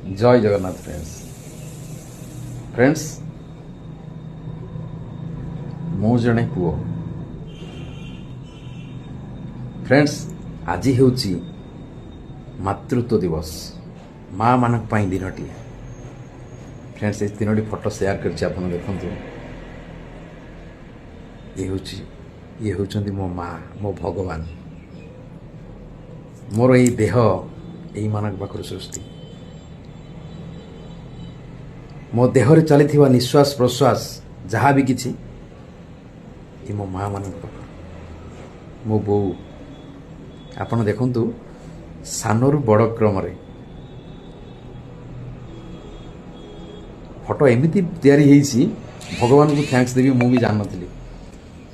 जय Jagannath friends friends मो जड़े पुओ फ्रेंड्स आज हेउची मातृत्व दिवस माँ मानक पाई दिनटी फ्रेंड्स इस तीनोटी फोटो शेयर करछि आपन देखंतु ये होचंदी मो माँ मो भगवान मोर एई देह एई मानक पाखर सृष्टि मो देहरे चली निश्वास प्रश्वास जहाँ भी किछि ये मो माँ मानक पाखर मो बो आपण देखंतु सानरु बड़ क्रम फोटो एमती तैयारी होईसी भगवान को थैंक्स देवी मु भी जान नथिली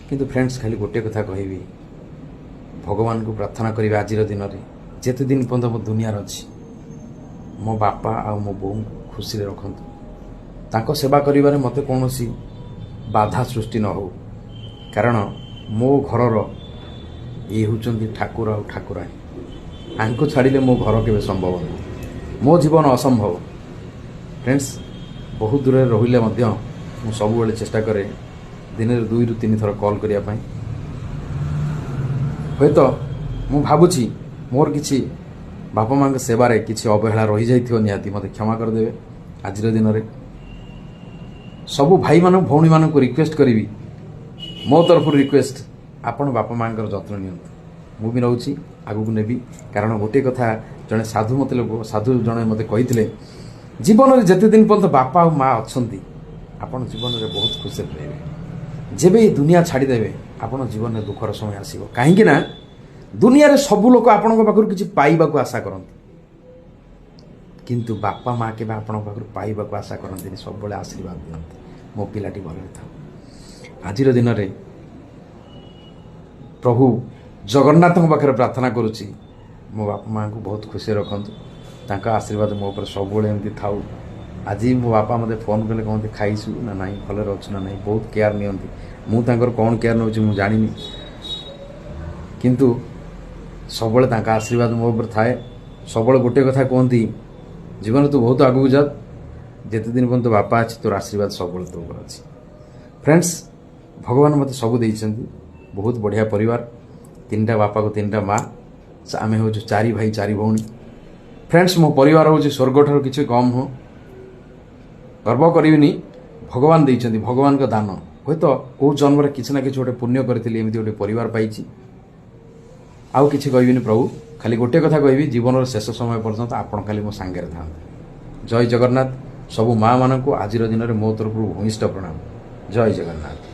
किंतु फ्रेंड्स खाली गोटे कथा कहबी भगवान को प्रार्थना करिवे आज दिन रे जेते दिन पर्यंत मो दुनिया अच्छी मो बापा आ मो बो खुशी रे रखंतु तांको सेवा करिवारे मते कोनोसी बाधा सृष्टि न हो कारण मो घरर ये होचंदी ठाकुर आ ठाकुराणी आंको छाड़िले मो घर केबे संभव न मो जीवन असंभव फ्रेंड्स बहुत दूर रहिले मध्य मु सब बेले चेष्टा करे दिन में 2 ରୁ 3 थर कॉल करिया पाई हे तो मु भाबुची मोर किछि बापा मां के सेवा रे किछि अवहेला रही जाइथियो निहाती मते क्षमा कर देबे आज दिन रे सब भाई मान भौणी मान को रिक्वेस्ट करी मो तरफ रिक्वेस्ट आपण बापा मां कर जत्न नियंतु मु भी रहउची आगु नेबी कारण गोटे कथा जने साधु मते लोक साधु जने मते कहिथिले जीवन में जिते दिन पर्यंत बापा और माँ अच्छा आपण जीवन में बहुत खुशी रहे जेबे ये दुनिया छाड़ीदेवे आपण जीवन में दुखर समय आसो कहीं ना दुनिया रे सब लोग आपण पाखर किसी पाइबा आशा करती किंतु बापा माँ के आपण पाखर पाइबा आशा करती सब आशीर्वाद दिखती मो पिलाटी भल था आज दिन में प्रभु जगन्नाथ पाखे प्रार्थना करुच्ची मो बापा माँ को बहुत खुशी रखु तांका आशीर्वाद मो पर सब एमती थाउ आज मो बापा मते फोन कले कहते खाइसु ना नहीं भले अच्छु ना नहीं बहुत केयर नियंती मु तांकर कौन केयर नौछि मु जानिनी किंतु सब तांका आशीर्वाद मो पर थाए सब गोटे कथा कहती जीवन तू बहुत आगू जा जेते दिन पर्यंत बापा अच्छी तोर आशीर्वाद सब तो ऊपर अच्छी फ्रेंड्स भगवान मते सब देइछन्ती बहुत बढ़िया परिवार 3टा बापा को 3टा माँ आमे हो 4 भाई 4 भौणी फ्रेंड्स मो परिवार हूँ स्वर्ग ठार किसी कम हो गर्व करी भगवान देइछन्ती भगवान का दान हे तो कौ जन्म रे किसी ना किसी गोटे पुण्य करी एमती गोटे परिवार पाई आउ किसी कहबिनी प्रभु खाली गोटे कथा कहबी जीवन शेष समय पर्यंत आपण खाली मो सांगे था जय जगन्नाथ सबु माँ मान को आज दिन में मो तरफ भूमिष्ठ प्रणाम जय जगन्नाथ।